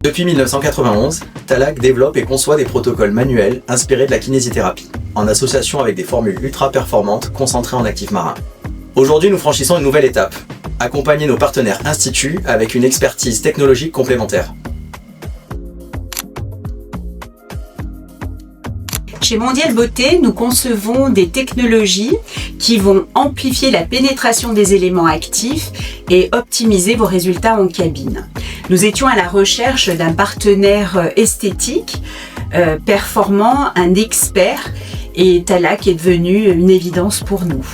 Depuis 1991, Talac développe et conçoit des protocoles manuels inspirés de la kinésithérapie, en association avec des formules ultra performantes concentrées en actifs marins. Aujourd'hui, nous franchissons une nouvelle étape, accompagner nos partenaires instituts avec une expertise technologique complémentaire. Chez Mondial Beauté, nous concevons des technologies qui vont amplifier la pénétration des éléments actifs et optimiser vos résultats en cabine. Nous étions à la recherche d'un partenaire esthétique, performant, un expert, et Talac est devenu une évidence pour nous.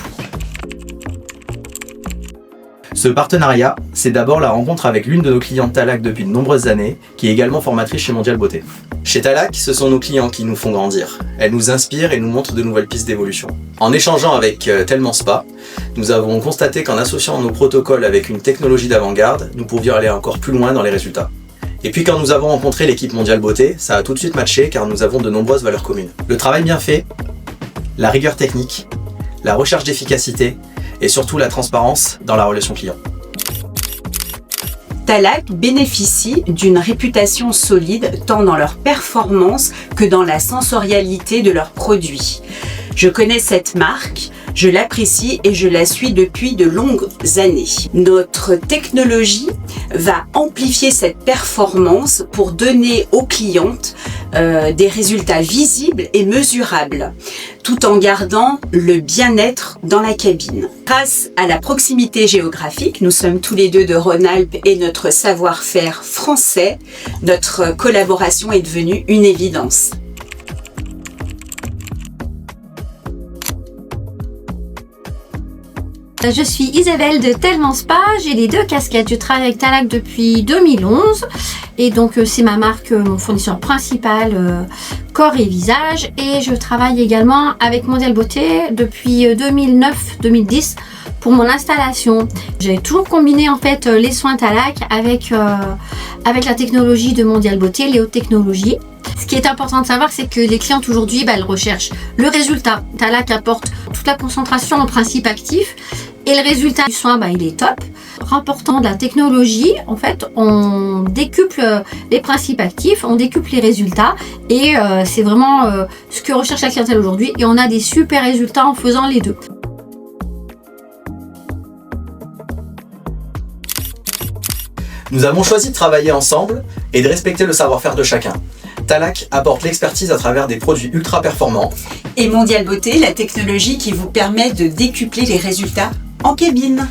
Ce partenariat, c'est d'abord la rencontre avec l'une de nos clientes Talac depuis de nombreuses années, qui est également formatrice chez Mondial Beauté. Chez Talac, ce sont nos clients qui nous font grandir. Elles nous inspirent et nous montrent de nouvelles pistes d'évolution. En échangeant avec Tellement Spa, nous avons constaté qu'en associant nos protocoles avec une technologie d'avant-garde, nous pouvions aller encore plus loin dans les résultats. Et puis quand nous avons rencontré l'équipe Mondial Beauté, ça a tout de suite matché car nous avons de nombreuses valeurs communes. Le travail bien fait, la rigueur technique, la recherche d'efficacité et surtout la transparence dans la relation client. Talac bénéficie d'une réputation solide tant dans leur performance que dans la sensorialité de leurs produits. Je connais cette marque, je l'apprécie et je la suis depuis de longues années. Notre technologie va amplifier cette performance pour donner aux clientes des résultats visibles et mesurables, tout en gardant le bien-être dans la cabine. Grâce à la proximité géographique, nous sommes tous les deux de Rhône-Alpes et notre savoir-faire français, notre collaboration est devenue une évidence. Je suis Isabelle de Tellement Spa, j'ai les deux casquettes. Je travaille avec Talac depuis 2011 et donc c'est ma marque, mon fournisseur principal corps et visage, et je travaille également avec Mondial Beauté depuis 2009-2010 pour mon installation. J'ai toujours combiné en fait les soins Talac avec la technologie de Mondial Beauté, les hautes technologies. Ce qui est important de savoir, c'est que les clientes aujourd'hui, elles recherchent le résultat. Talac apporte toute la concentration en principe actif et le résultat du soin, il est top. Remportant de la technologie, en fait, on décuple les principes actifs, on décuple les résultats et c'est vraiment ce que recherche la clientèle aujourd'hui, et on a des super résultats en faisant les deux. Nous avons choisi de travailler ensemble et de respecter le savoir-faire de chacun. Talac apporte l'expertise à travers des produits ultra performants. Et Mondial Beauté, la technologie qui vous permet de décupler les résultats en cabine.